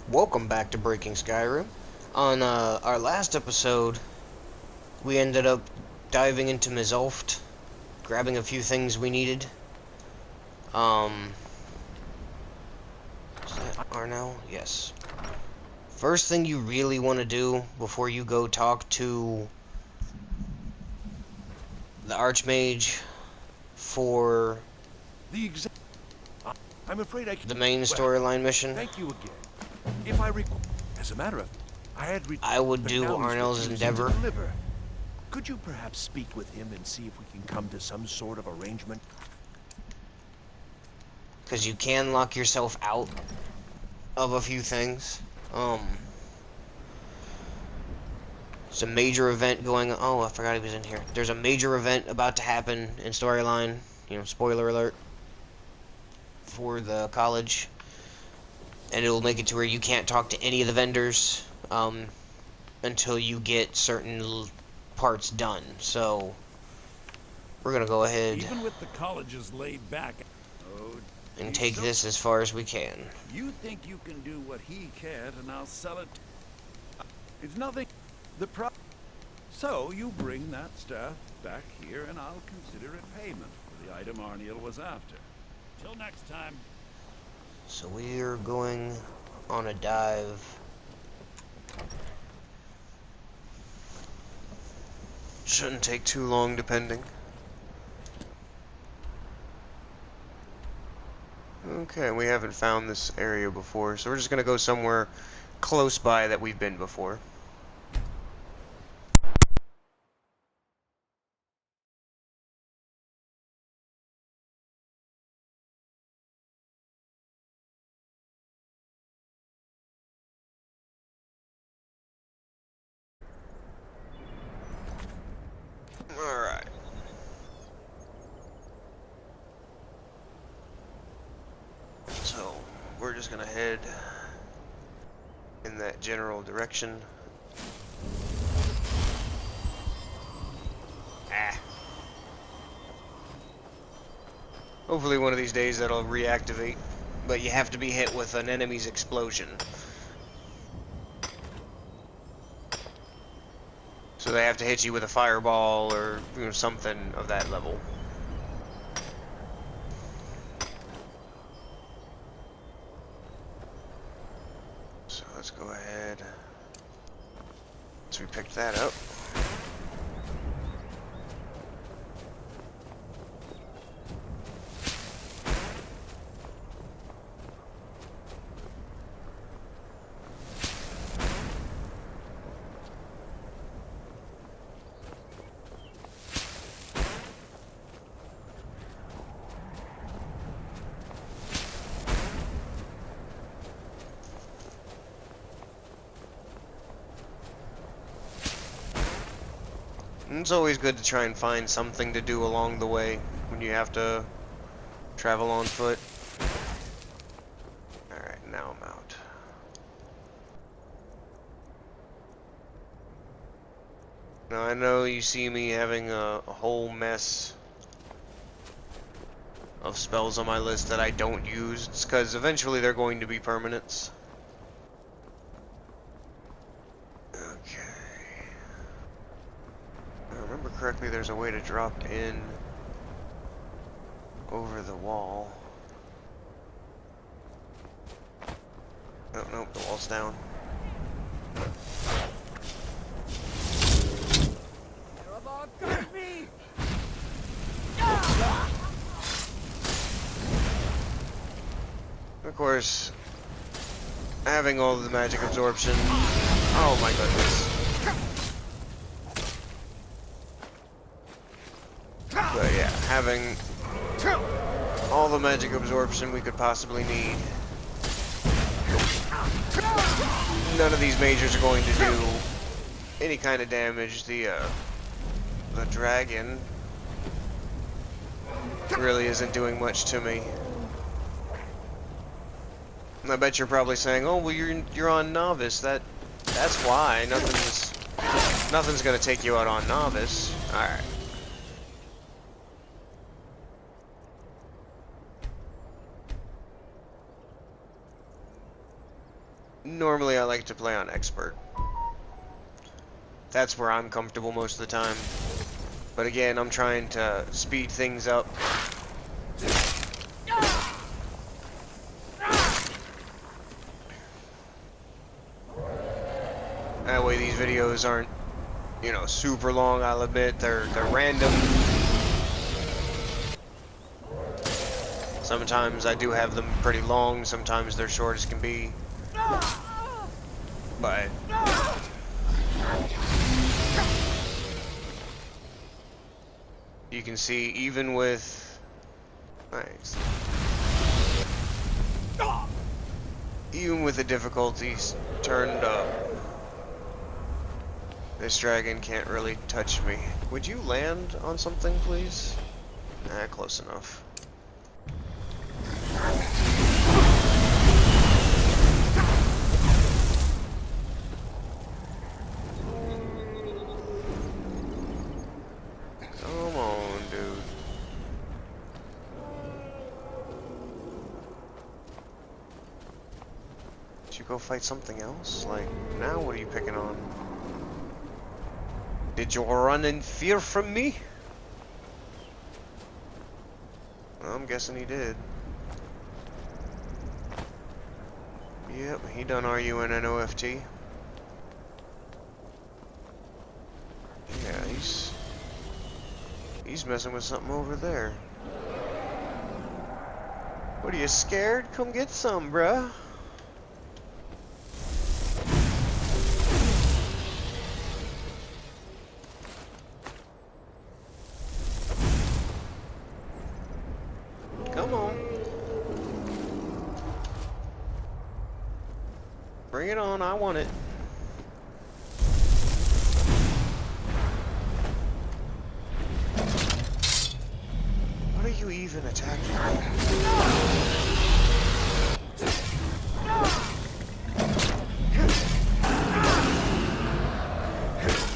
Welcome back to Breaking Skyrim. On our last episode, we ended up diving into Mizulft, grabbing a few things we needed. Um, is that Arnell? Yes. First thing you really want to do before you go talk to the Archmage for The exa- I'm afraid I the can. main Well, storyline mission, thank you again. If I recall, as a matter of, I had I would but do now he's Arnell's refusing Endeavor. to deliver. Could you perhaps speak with him and see if we can come to some sort of arrangement? Because you can lock yourself out of a few things. It's a major event going on. Oh, I forgot he was in here. There's a major event about to happen in storyline. You know, spoiler alert. For the college. And it'll make it to where you can't talk to any of the vendors until you get certain parts done. So, we're going to go ahead Even with the college's laid back. Oh, and geez, take so this as far as we can. you think you can do what he can't, and I'll sell it. It's nothing. The pro. So you bring that staff back here, and I'll consider it payment for the item Arniel was after. Till next time. So we're going on a dive. Shouldn't take too long, depending. Okay, we haven't found this area before, so we're just gonna go somewhere close by that we've been before. Alright. So, we're just gonna head in that general direction. Ah. Hopefully one of these days that'll reactivate, but you have to be hit with an enemy's explosion. So they have to hit you with a fireball or something of that level. So let's go ahead. So we picked that up. And it's always good to try and find something to do along the way when you have to travel on foot. Alright, now I'm out. Now I know you see me having a whole mess of spells on my list that I don't use. It's because eventually they're going to be permanents. Okay. If I remember correctly, there's a way to drop in over the wall. Oh, nope, the wall's down. Of course, having all the magic absorption. Oh my goodness. But yeah, having all the magic absorption we could possibly need. None of these majors are going to do any kind of damage. The dragon really isn't doing much to me. I bet you're probably saying, "Oh, well, you're on novice. That's why nothing's gonna take you out on novice." All right. Normally I like to play on expert. That's where I'm comfortable most of the time. But again, I'm trying to speed things up. That way these videos aren't, you know, super long, I'll admit. They're random. Sometimes I do have them pretty long, sometimes they're short as can be. But you can see, even with... Nice. Even with the difficulties turned up, this dragon can't really touch me. Would you land on something, please? Close enough. Come on, dude. Did you go fight something else? Like, now what are you picking on? Did you run in fear from me? Well, I'm guessing he did. Yep, he done arguing an OFT. Yeah, he's messing with something over there. What are you, scared? Come get some, bruh. Come on. Bring it on, I want it. What are you even attacking?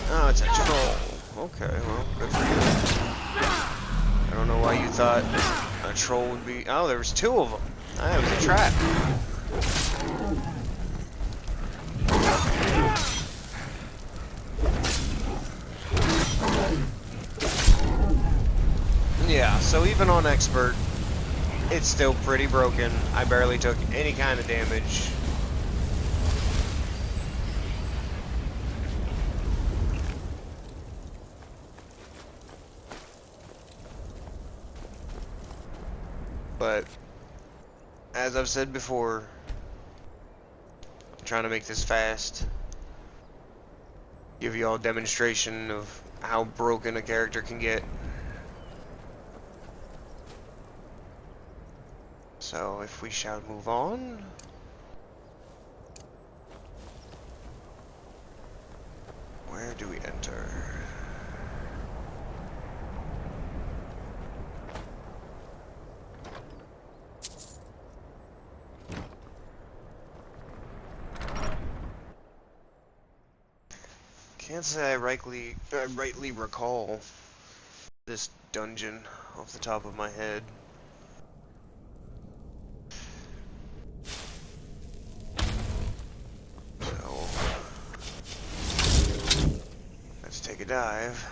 Oh, it's a troll. Okay, well, good for you. I don't know why you thought a troll would be... Oh, there was two of them. That was a trap. Yeah, so even on expert, it's still pretty broken. I barely took any kind of damage. But, as I've said before, I'm trying to make this fast. Give you all a demonstration of how broken a character can get. So, if we shall move on. Where do we enter? Can't say I rightly recall this dungeon off the top of my head. So, let's take a dive.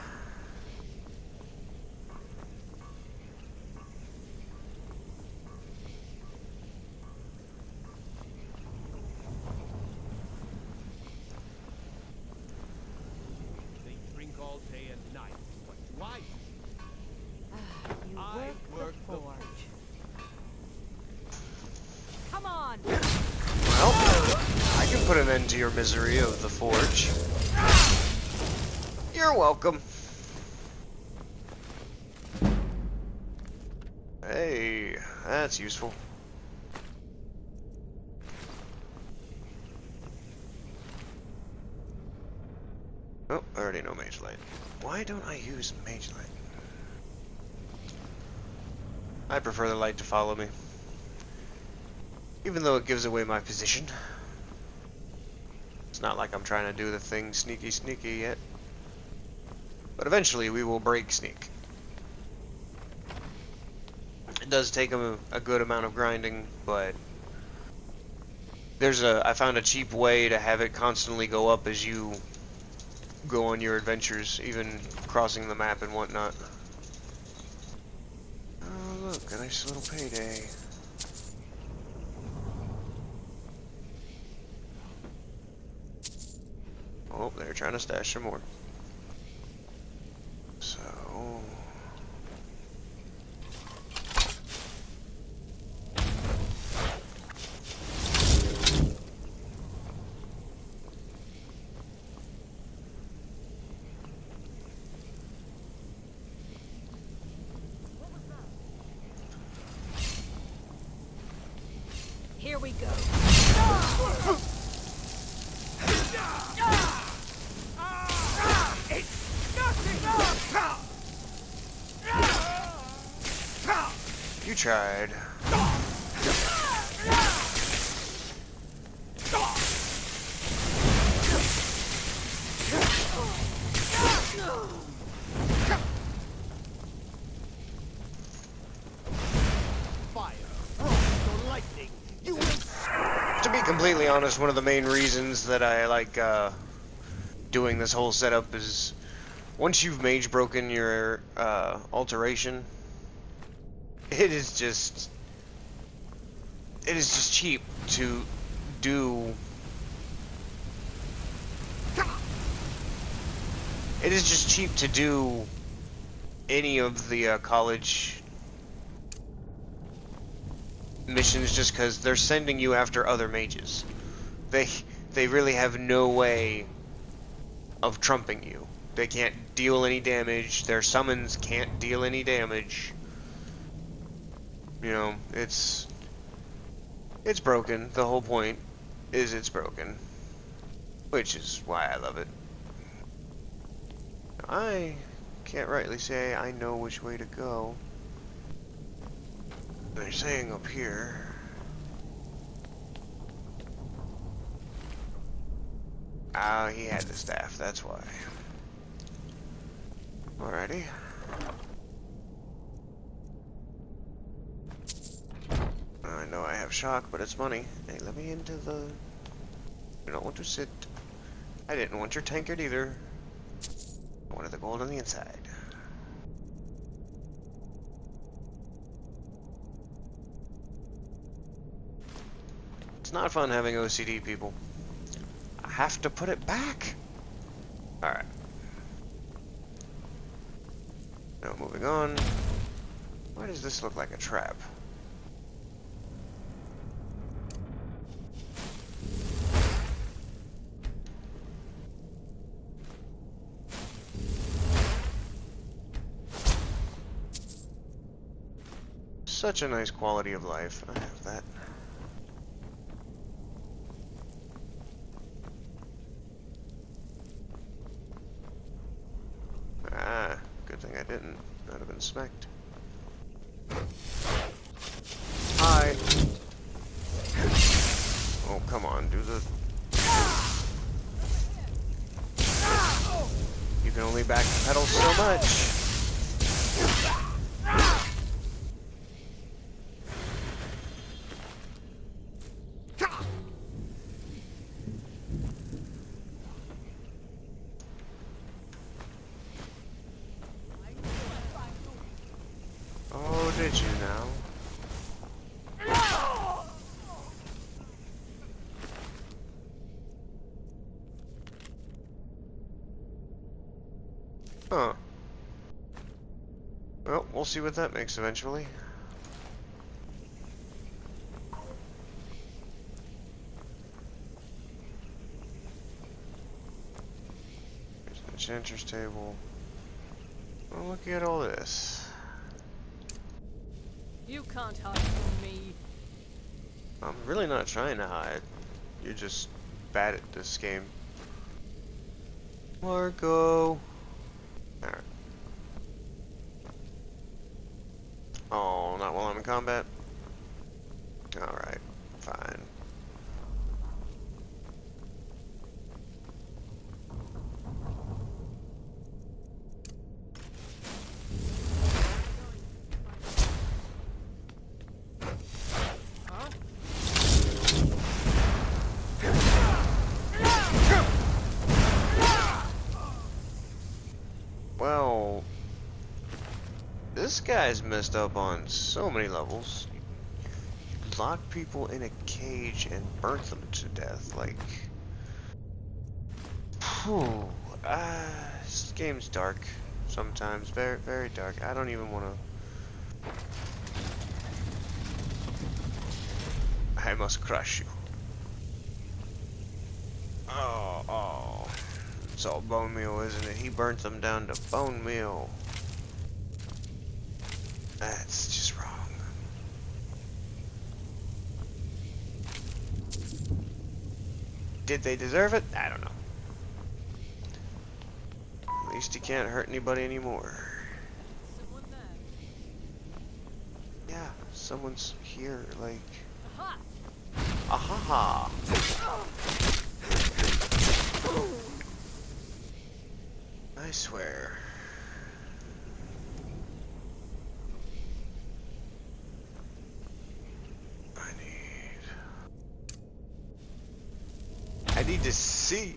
All day and night. What do I do? You work the forge. Come on! Well, I can put an end to your misery of the forge. You're welcome. Hey, that's useful. Oh, I already know Mage Light. Why don't I use Mage Light? I prefer the light to follow me. Even though it gives away my position. It's not like I'm trying to do the thing sneaky yet. But eventually we will break sneak. It does take a good amount of grinding, but I found a cheap way to have it constantly go up as you go on your adventures, even crossing the map and whatnot. Oh, look, a nice little payday. Oh, they're trying to stash some more. So... Here we go. You tried. To be completely honest, one of the main reasons that I like doing this whole setup is once you've mage broken your alteration, it is just cheap to do. It is just cheap to do any of the college missions just because they're sending you after other mages. They really have no way of trumping you. They can't deal any damage. Their summons can't deal any damage. You know, it's broken. The whole point is it's broken. Which is why I love it. I can't rightly say I know which way to go. They're saying up here. Ah, he had the staff, that's why. Alrighty. I know I have shock, but it's money. Hey, let me into the... I don't want to sit. I didn't want your tankard either. I wanted the gold on the inside. It's not fun having OCD, people. I have to put it back. Alright. Now moving on. Why does this look like a trap? Such a nice quality of life. I have that. Ah, good thing I didn't. I'd have been smacked. Hi. Oh, come on, do the... You can only backpedal so much. Oh, did you now? Huh. Well, we'll see what that makes eventually. There's an enchanter's table. Oh, look at all this. You can't hide from me. I'm really not trying to hide. You're just bad at this game. Marco. Alright. Oh, not while I'm in combat? Alright, fine. this guy's messed up on so many levels. You lock people in a cage and burnt them to death. Like, whew, this game's dark sometimes. Very, very dark. I don't even want to. I must crush you. Oh. It's all bone meal, isn't it? He burnt them down to bone meal. That's just wrong. Did they deserve it? I don't know. At least he can't hurt anybody anymore. Someone there. Yeah, someone's here, like... Aha! Ahaha! I swear. I need to see.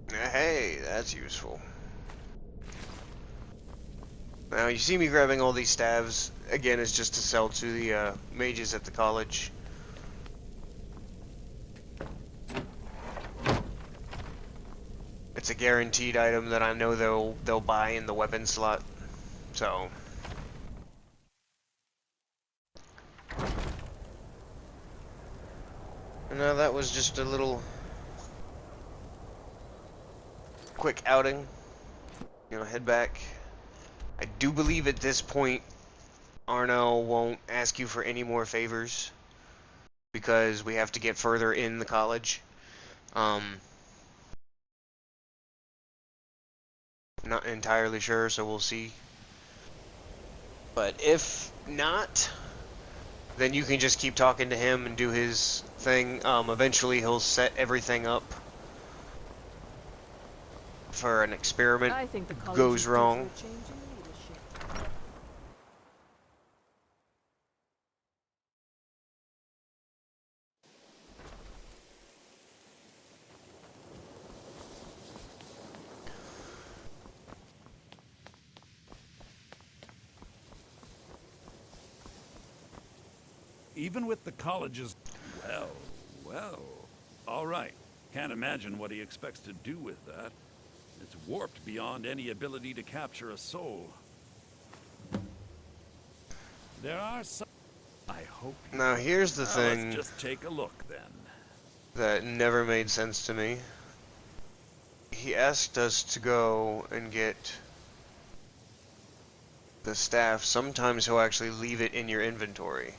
Hey, that's useful. Now, you see me grabbing all these staves. Again, it's just to sell to the mages at the college. It's a guaranteed item that I know they'll buy in the weapon slot. So... No, that was just a little quick outing. You know, head back. I do believe at this point Arno won't ask you for any more favors because we have to get further in the college. Not entirely sure, so we'll see. But if not, then you can just keep talking to him and do his thing. Eventually he'll set everything up for an experiment. I think the college goes is due wrong. for a change in leadership. Even with the college's... Well. All right. Can't imagine what he expects to do with that. It's warped beyond any ability to capture a soul. There are some... I hope... Now here's the thing Let's just take a look, then. that never made sense to me. He asked us to go and get the staff. Sometimes he'll actually leave it in your inventory.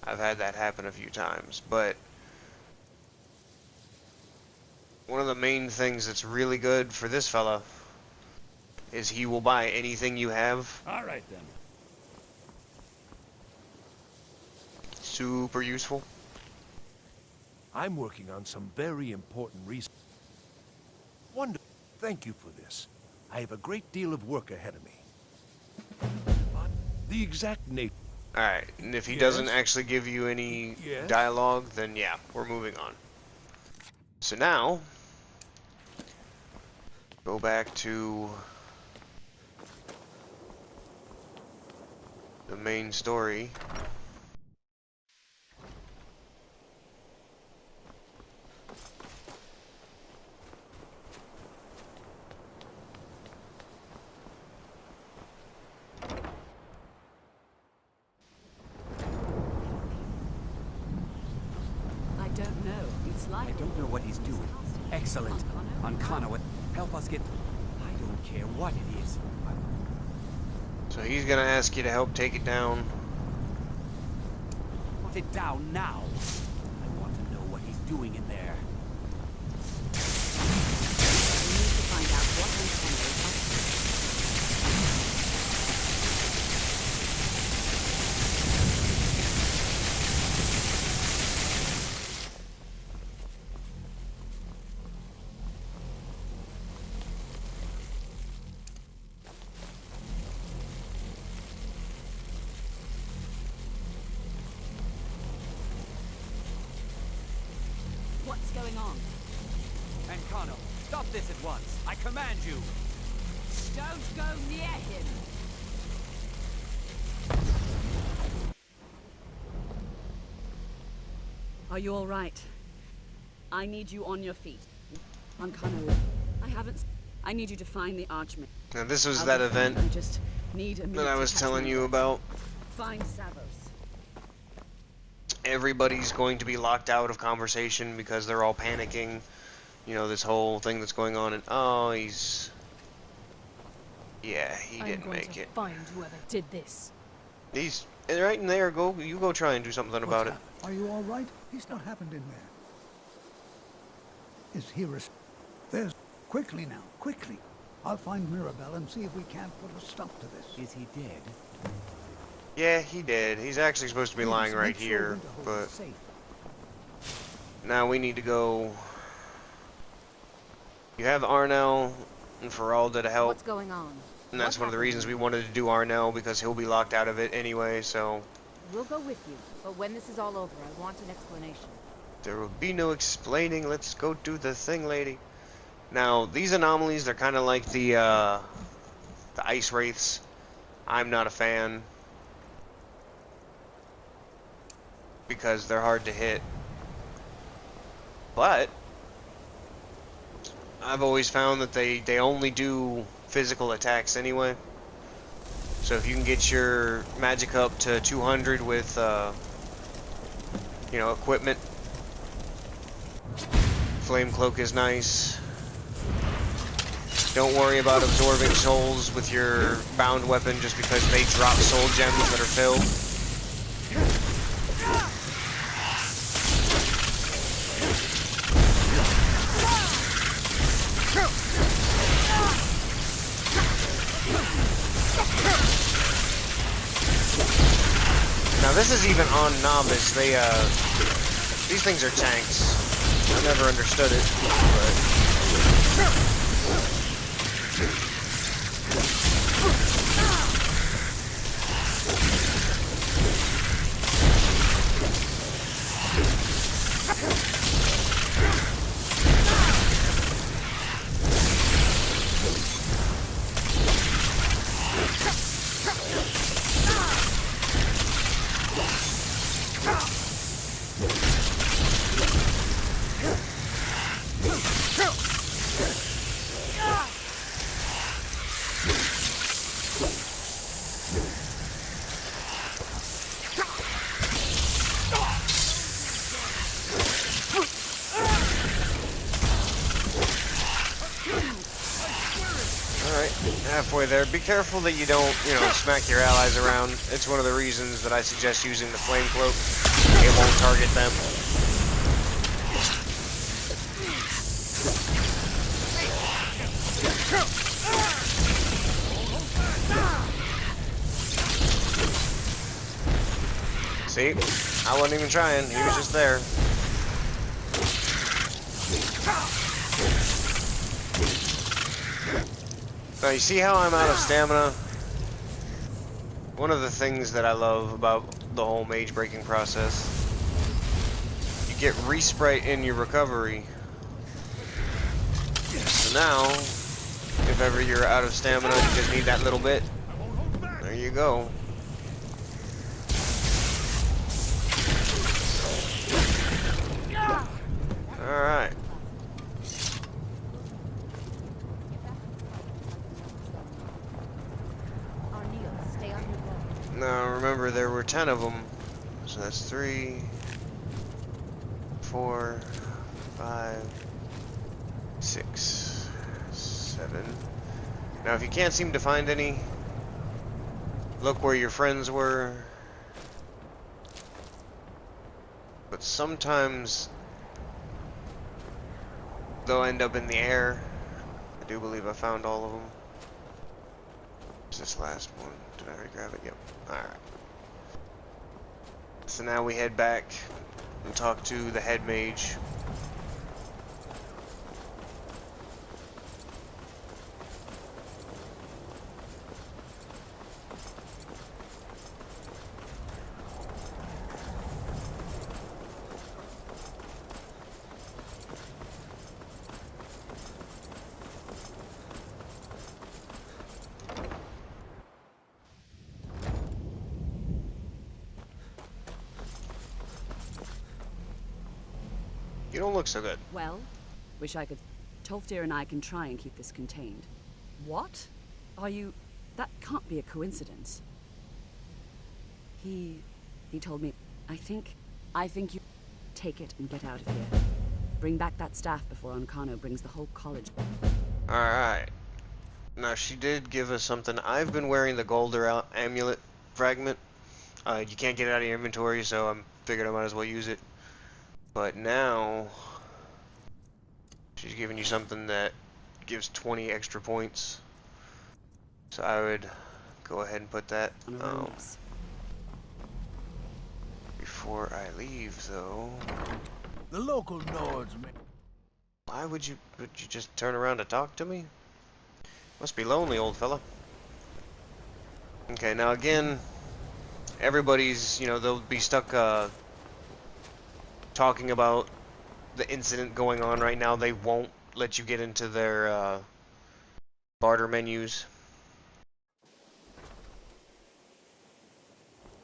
I've had that happen a few times, but one of the main things that's really good for this fella is he will buy anything you have. All right, then. Super useful. I'm working on some very important research. Wonderful. Thank you for this. I have a great deal of work ahead of me. But the exact nature... Alright, and if he Yes? doesn't actually give you any Yes? dialogue, then yeah, we're moving on. So now, go back to the main story. I don't know. It's like I don't know what he's doing. Excellent. Ancana, help us get... I don't care what it is. So he's gonna ask you to help take it down. Want it down now. I want to know what he's doing in there. we need to find out what Ancana is up to. What's going on? Ancano, stop this at once. I command you. Don't go near him. Are you all right? I need you on your feet. Uncano, I haven't... I need you to find the Archmage. Now this was I'll that be fine. event I just need a minute that I to was catch telling my you breath. about. Find Savos. Everybody's going to be locked out of conversation because they're all panicking. You know, this whole thing that's going on, and oh, he's... Yeah, he didn't make it. Find whoever did this. He's right in there. You go try and do something about it. Are you all right? He's not happened in there. Is he There's... Quickly now, quickly. I'll find Mirabelle and see if we can't put a stop to this. Is he dead? Yeah, he did. He's actually supposed to be lying right here, but now we need to go. You have Arnell and Feralda to help, What's going on? and that's one of the reasons we wanted to do Arnell, because he'll be locked out of it anyway, so We'll go with you, but when this is all over, I want an explanation. there will be no explaining. Let's go do the thing, lady. Now, these anomalies, they're kind of like the ice wraiths. I'm not a fan, because they're hard to hit. But I've always found that they only do physical attacks anyway. So if you can get your magic up to 200 with, you know, equipment, Flame Cloak is nice. Don't worry about absorbing souls with your bound weapon just because they drop soul gems that are filled. Now this is even on novice. These things are tanks. I never understood it, but... Halfway there. Be careful that you don't, you know, smack your allies around. It's one of the reasons that I suggest using the Flame Cloak. It won't target them. See? I wasn't even trying. He was just there. Now, you see how I'm out of stamina? One of the things that I love about the whole mage breaking process, you get resprite in your recovery. So now, if ever you're out of stamina, you just need that little bit. There you go. Alright. Now remember, there were 10 of them, so that's 3, 4, 5, 6, 7. Now if you can't seem to find any, look where your friends were. But sometimes they'll end up in the air. I do believe I found all of them. What's this last one? Did I already grab it? Yep. Alright. So now we head back and talk to the head mage. You don't look so good. Well, wish I could. Tolfdir and I can try and keep this contained. What? Are you... That can't be a coincidence. He told me... I think you... Take it and get out of here. Bring back that staff before Ancano brings the whole college... Alright. Now, she did give us something. I've been wearing the Golder amulet fragment. You can't get it out of your inventory, so I figured I might as well use it. But now... She's giving you something that gives 20 extra points. So I would go ahead and put that. Before I leave, though... The local Nords, man. Why would you just turn around to talk to me? Must be lonely, old fella. Okay, now again, everybody's, you know, they'll be stuck talking about the incident going on right now. They won't let you get into their barter menus.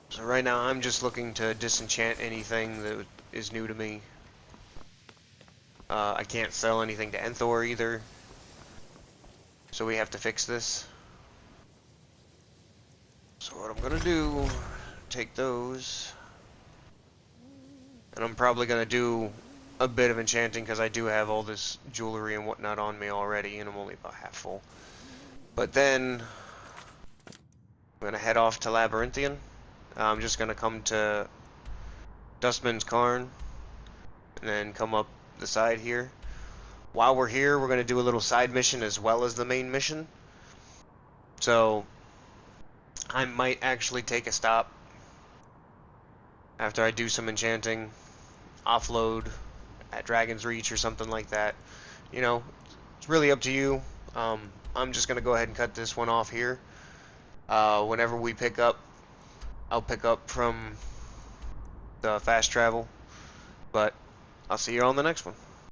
So right now I'm just looking to disenchant anything that is new to me. I can't sell anything to Enthor either. So we have to fix this. So what I'm gonna do, take those. And I'm probably gonna do a bit of enchanting because I do have all this jewelry and whatnot on me already, and I'm only about half full. But then I'm gonna head off to Labyrinthian. I'm just gonna come to Dustman's Cairn and then come up the side here. While we're here, we're gonna do a little side mission as well as the main mission. So I might actually take a stop after I do some enchanting, offload at Dragon's Reach or something like that. You know, it's really up to you. I'm just gonna go ahead and cut this one off here. Whenever we pick up, I'll pick up from the fast travel, but I'll see you on the next one.